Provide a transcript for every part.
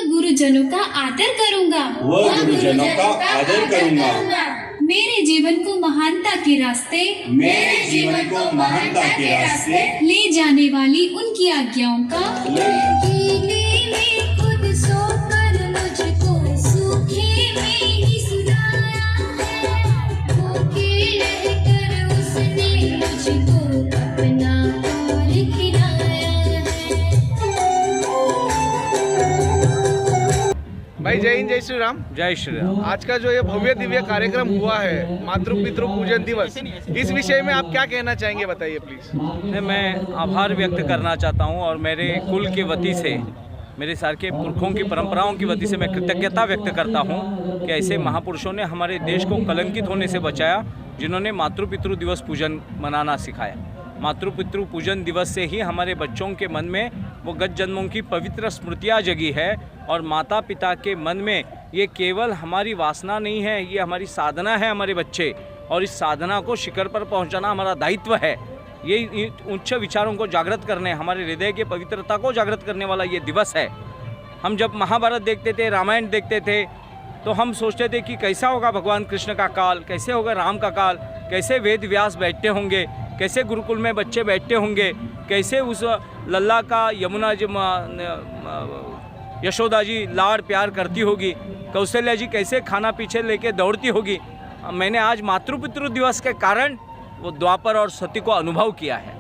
गुरुजनों का आदर करूँगा। मेरे जीवन को महानता के रास्ते ले जाने वाली उनकी आज्ञाओं का खुद सोकर मुझको सूखे में ही सुलाया है। भूखे रहकर उसने मुझको अपना प्यार खिलाया है। भाई जय हिंद, जय श्री राम। जय श्री राम। आज का जो ये भव्य दिव्य कार्यक्रम हुआ है मातृ पितृ पूजन दिवस, इस विषय में आप क्या कहना चाहेंगे, बताइए प्लीज। मैं आभार व्यक्त करना चाहता हूं और मेरे कुल के वती से, मेरे सार के पुरखों की परंपराओं की वती से मैं कृतज्ञता व्यक्त करता हूं कि ऐसे महापुरुषों ने हमारे देश को कलंकित होने से बचाया, जिन्होंने मातृ पितृ दिवस पूजन मनाना सिखाया। मातृ पितृ पूजन दिवस से ही हमारे बच्चों के मन में वो गत जन्मों की पवित्र स्मृतियाँ जगी है और माता पिता के मन में ये केवल हमारी वासना नहीं है, ये हमारी साधना है हमारे बच्चे, और इस साधना को शिखर पर पहुंचाना हमारा दायित्व है। ये उच्च विचारों को जागृत करने, हमारे हृदय की पवित्रता को जागृत करने वाला ये दिवस है। हम जब महाभारत देखते थे, रामायण देखते थे, तो हम सोचते थे कि कैसा होगा भगवान कृष्ण का काल, कैसे होगा राम का काल, कैसे वेद व्यास बैठते होंगे, कैसे गुरुकुल में बच्चे बैठते होंगे, कैसे उस लल्ला का यमुना जी यशोदा जी लाड़ प्यार करती होगी, कौशल्या जी कैसे खाना पीछे लेके दौड़ती होगी। मैंने आज मातृपितृ दिवस के कारण वो द्वापर और सती को अनुभव किया है,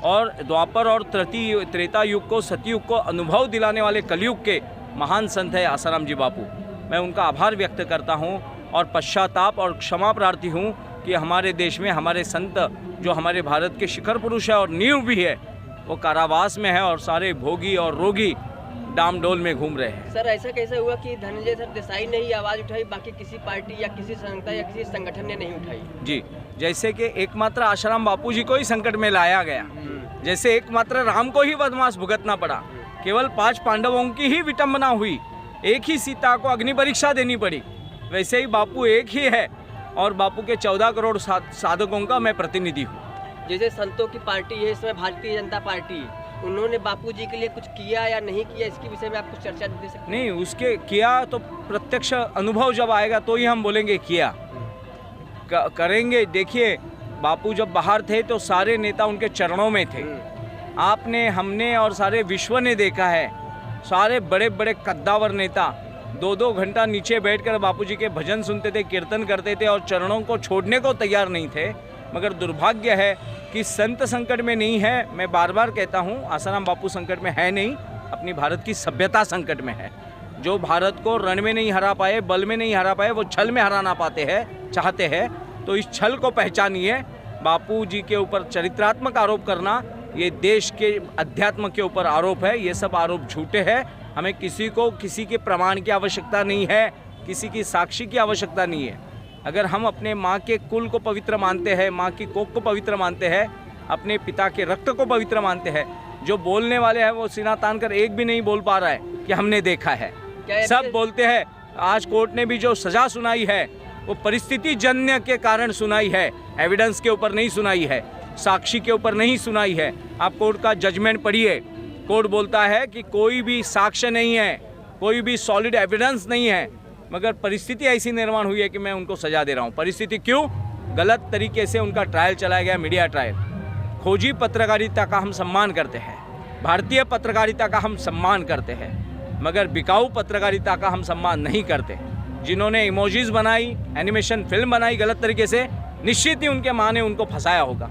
और द्वापर और त्रेता युग को, सतयुग को अनुभव दिलाने वाले कलयुग के महान संत है आसाराम जी बापू। मैं उनका आभार व्यक्त करता हूँ और पश्चाताप और क्षमा प्रार्थी हूँ कि हमारे देश में हमारे संत, जो हमारे भारत के शिखर पुरुष है और नींव भी है, वो कारावास में है और सारे भोगी और रोगी डाम डोल में घूम रहे हैं। सर ऐसा कैसे हुआ कि धनंजय सर देसाई ने ही आवाज़ उठाई, बाकी किसी पार्टी या किसी संस्था या किसी संगठन ने नहीं उठाई? जी, जैसे कि एकमात्र आसाराम बापू जी को ही संकट में लाया गया, जैसे एकमात्र राम को ही बदमाश भुगतना पड़ा, केवल 5 पांडवों की ही विटंबना हुई, एक ही सीता को अग्नि परीक्षा देनी पड़ी, वैसे ही बापू एक ही है और बापू के 14 करोड़ साधकों का मैं प्रतिनिधि हूँ। जैसे संतों की पार्टी है इसमें भारतीय जनता पार्टी, उन्होंने बापूजी के लिए कुछ किया या नहीं किया, इसके विषय में आप कुछ चर्चा दे सकते हैं? नहीं, उसके किया तो प्रत्यक्ष अनुभव जब आएगा तो ही हम बोलेंगे किया करेंगे। देखिए, बापू जब बाहर थे तो सारे नेता उनके चरणों में थे। आपने, हमने और सारे विश्व ने देखा है, सारे बड़े बड़े कद्दावर नेता 2-2 घंटा नीचे बैठकर बापूजी के भजन सुनते थे, कीर्तन करते थे और चरणों को छोड़ने को तैयार नहीं थे। मगर दुर्भाग्य है कि संत संकट में नहीं है। मैं बार बार कहता हूँ, आसाराम बापू संकट में है नहीं, अपनी भारत की सभ्यता संकट में है। जो भारत को रण में नहीं हरा पाए, बल में नहीं हरा पाए, वो छल में हराना पाते हैं, चाहते हैं। तो इस छल को पहचानिए। बापू जी के ऊपर चरित्रात्मक आरोप करना, ये देश के अध्यात्म के ऊपर आरोप है, ये सब आरोप झूठे हैं। हमें किसी को किसी के प्रमाण की आवश्यकता नहीं है, किसी की साक्षी की आवश्यकता नहीं है। अगर हम अपने माँ के कुल को पवित्र मानते हैं, माँ की कोख को पवित्र मानते हैं, अपने पिता के रक्त को पवित्र मानते हैं, जो बोलने वाले हैं वो सीना तान कर एक भी नहीं बोल पा रहा है कि हमने देखा है, सब बोलते हैं। आज कोर्ट ने भी जो सज़ा सुनाई है वो परिस्थिति जन्य के कारण सुनाई है, एविडेंस के ऊपर नहीं सुनाई है, साक्षी के ऊपर नहीं सुनाई है। आप कोर्ट का जजमेंट पढ़िए। कोर्ट बोलता है कि कोई भी साक्ष्य नहीं है, कोई भी सॉलिड एविडेंस नहीं है, मगर परिस्थिति ऐसी निर्माण हुई है कि मैं उनको सजा दे रहा हूँ। परिस्थिति क्यों? गलत तरीके से उनका ट्रायल चलाया गया, मीडिया ट्रायल। खोजी पत्रकारिता का हम सम्मान करते हैं, भारतीय पत्रकारिता का हम सम्मान करते हैं, मगर बिकाऊ पत्रकारिता का हम सम्मान नहीं करते। जिन्होंने इमोजीज बनाई, एनिमेशन फिल्म बनाई गलत तरीके से, निश्चित ही उनके माँ ने उनको फंसाया होगा,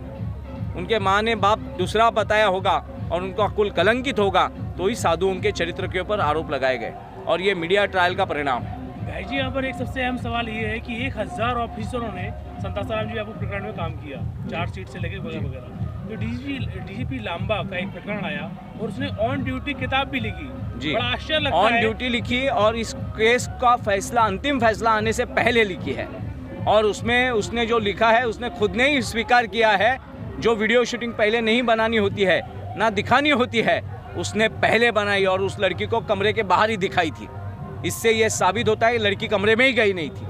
उनके माँ ने बाप दूसरा बताया होगा और उनका कुल कलंकित होगा, तो ही साधुओं के चरित्र के ऊपर आरोप लगाए गए और ये मीडिया ट्रायल का परिणाम है। भाई जी, यहाँ पर एक सबसे अहम सवाल ये है कि 1000 ऑफिसरों ने संत आसाराम जी बापू प्रकरण में काम किया, चार्जशीट से लेकर वगैरह वगैरह। तो डीजीपी लांबा का एक प्रकरण आया और उसने ऑन ड्यूटी किताब भी लिखी। जी, बड़ा आश्चर्य लगता है। ऑन ड्यूटी लिखी और इस केस का फैसला, अंतिम फैसला आने से पहले लिखी है। और उसमें उसने जो लिखा है, उसने खुद ने ही स्वीकार किया है, जो वीडियो शूटिंग पहले नहीं बनानी होती है, ना दिखानी होती है, उसने पहले बनाई और उस लड़की को कमरे के बाहर ही दिखाई थी। इससे यह साबित होता है कि लड़की कमरे में ही गई नहीं थी,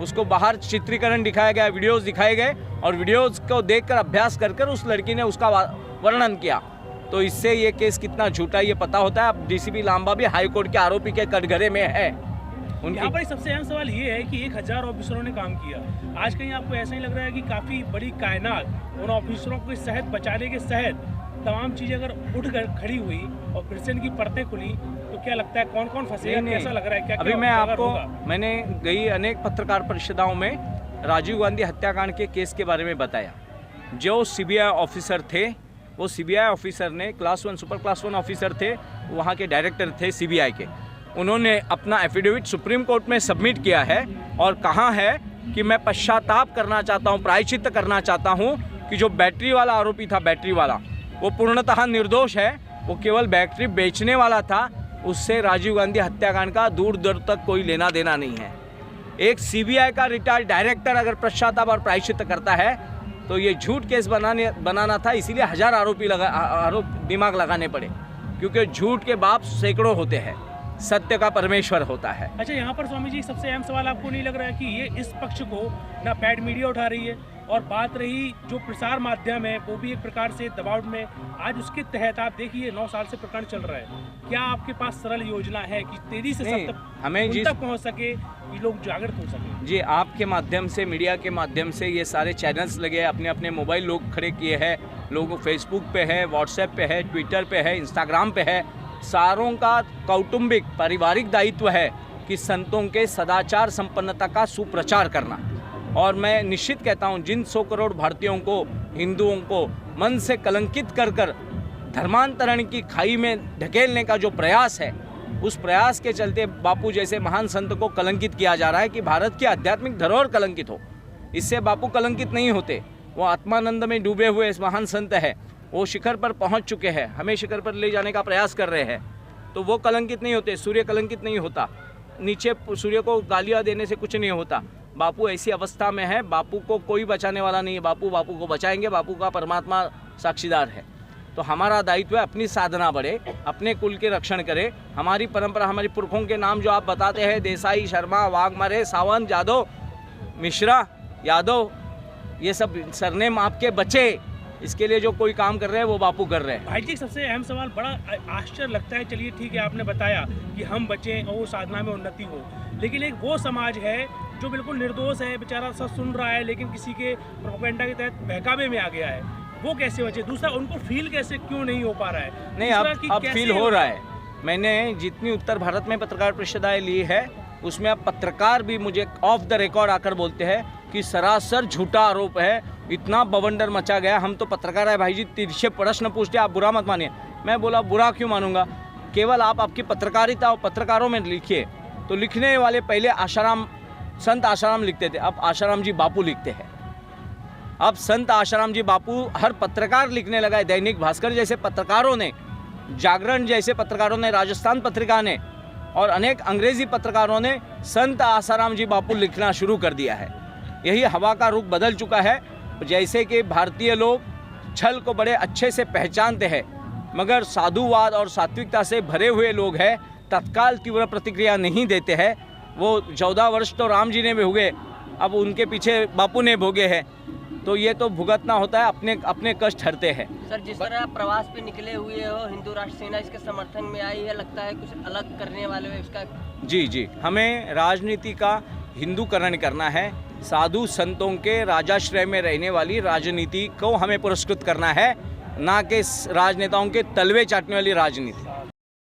उसको बाहर चित्रीकरण दिखाया गया, वीडियोस दिखाए गए और वीडियोस को देखकर अभ्यास कर कर उस लड़की ने उसका वर्णन किया। तो इससे ये केस कितना झूठा ये पता होता है। अब डीसीपी लांबा भी हाई कोर्ट के आरोपी के कटघरे में है। यहाँ पर सबसे अहम सवाल ये है कि 1000 ऑफिसरों ने काम किया, आज कहीं आपको ऐसा ही लग रहा है कि काफ़ी बड़ी कायनात उन ऑफिसरों को शहद बचाने के शहद तमाम चीज़ें अगर उठ कर खड़ी हुई और फिर से इनकी परतें खुली तो क्या लगता है कौन कौन फंसेगा, कैसा लग रहा है? क्या अभी मैं आपको मैंने गई अनेक पत्रकार परिषदों में राजीव गांधी हत्याकांड के केस के बारे में बताया। जो सीबीआई ऑफिसर थे वो सीबीआई ऑफिसर ने क्लास 1 सुपर क्लास 1 ऑफिसर थे, वहाँ के डायरेक्टर थे सीबीआई के, उन्होंने अपना एफिडेविट सुप्रीम कोर्ट में सबमिट किया है और कहा है कि मैं पश्चाताप करना चाहता हूँ, प्रायश्चित्त करना चाहता हूँ कि जो बैटरी वाला आरोपी था, बैटरी वाला, वो पूर्णतः निर्दोष है, वो केवल बैटरी बेचने वाला था, उससे राजीव गांधी हत्याकांड का दूर दूर तक कोई लेना देना नहीं है। एक सीबीआई का रिटायर्ड डायरेक्टर अगर पश्चाताप और प्रायश्चित्त करता है तो ये झूठ केस बनाना था, इसीलिए 1000 आरोप दिमाग लगाने पड़े, क्योंकि झूठ के बाप सैकड़ों होते हैं, सत्य का परमेश्वर होता है। अच्छा, यहाँ पर स्वामी जी सबसे अहम सवाल आपको नहीं लग रहा है कि ये इस पक्ष को ना पैड मीडिया उठा रही है और बात रही जो प्रसार माध्यम है वो भी एक प्रकार से दबाव में, आज उसके तहत आप देखिए 9 साल से प्रकरण चल रहा है, क्या आपके पास सरल योजना है कि तेजी से सब तक पहुँच सके, कि लोग जागृत हो सके? जी, आपके माध्यम से, मीडिया के माध्यम से ये सारे चैनल्स लगे हैं, अपने अपने मोबाइल लोग खड़े किए हैं, लोग फेसबुक पे है, व्हाट्सएप पे है, ट्विटर पे है, इंस्टाग्राम पे है, सारों का कौटुंबिक पारिवारिक दायित्व है कि संतों के सदाचार संपन्नता का सुप्रचार करना। और मैं निश्चित कहता हूं, जिन 100 करोड़ भारतीयों को, हिंदुओं को मन से कलंकित कर कर धर्मांतरण की खाई में ढकेलने का जो प्रयास है, उस प्रयास के चलते बापू जैसे महान संत को कलंकित किया जा रहा है कि भारत की आध्यात्मिक धरोहर कलंकित हो। इससे बापू कलंकित नहीं होते, वो आत्मानंद में डूबे हुए महान संत है, वो शिखर पर पहुंच चुके हैं, हमें शिखर पर ले जाने का प्रयास कर रहे हैं, तो वो कलंकित नहीं होते। सूर्य कलंकित नहीं होता, नीचे सूर्य को गालियां देने से कुछ नहीं होता। बापू ऐसी अवस्था में है, बापू को कोई बचाने वाला नहीं है, बापू को बचाएंगे, बापू का परमात्मा साक्षीदार है। तो हमारा दायित्व है अपनी साधना बढ़े, अपने कुल के रक्षण करे, हमारी परंपरा, हमारी पुरखों के नाम जो आप बताते हैं, देसाई, शर्मा, वाघमारे, सावंत, यादव, मिश्रा, यादव, ये सब सरनेम आपके बचे, इसके लिए जो कोई काम कर रहे हैं वो बापू कर रहे हैं। भाई जी, सबसे अहम सवाल, बड़ा आश्चर्य लगता है, चलिए ठीक है आपने बताया कि हम बचें और वो साधना में उन्नति हो, लेकिन एक वो समाज है जो बिल्कुल निर्दोष है, बेचारा सब सुन रहा है, लेकिन किसी के प्रोपेगेंडा के तहत बहकावे में आ गया है, वो कैसे बचे? दूसरा, उनको फील कैसे क्यों नहीं हो पा रहा है? नहीं, अब फील हो रहा है। मैंने जितनी उत्तर भारत में पत्रकार परिषदें ली है, उसमें अब पत्रकार भी मुझे ऑफ द रिकॉर्ड आकर बोलते हैं कि सरासर झूठा आरोप है, इतना बवंडर मचा गया। हम तो पत्रकार है भाई जी, तिरछे प्रश्न पूछते, आप बुरा मत मानिए। मैं बोला बुरा क्यों मानूंगा, केवल आप आपकी पत्रकारिता और पत्रकारों में लिखिए। तो लिखने वाले पहले आशाराम, संत आशाराम लिखते थे, अब आशाराम जी बापू लिखते हैं। अब संत आशाराम जी बापू हर पत्रकार लिखने लगा है। दैनिक भास्कर जैसे पत्रकारों ने, जागरण जैसे पत्रकारों ने, राजस्थान पत्रिका ने और अनेक अंग्रेजी पत्रकारों ने संत आशाराम जी बापू लिखना शुरू कर दिया है। यही हवा का रुख बदल चुका है। जैसे कि भारतीय लोग छल को बड़े अच्छे से पहचानते हैं, मगर साधुवाद और सात्विकता से भरे हुए लोग हैं, तत्काल तीव्र प्रतिक्रिया नहीं देते हैं। वो 14 वर्ष तो राम जी ने भी भोगे, अब उनके पीछे बापू ने भोगे हैं, तो ये तो भुगतना होता है, अपने अपने कष्ट हरते हैं। सर, जिस तरह आप प्रवास पे निकले हुए हो, हिंदू राष्ट्र सेना इसके समर्थन में आई है, लगता है कुछ अलग करने वाले हो इसका? जी, हमें राजनीति का हिंदूकरण करना है, साधु संतों के राजाश्रय में रहने वाली राजनीति को हमें पुरस्कृत करना है, ना कि राजनेताओं के तलवे चाटने वाली राजनीति।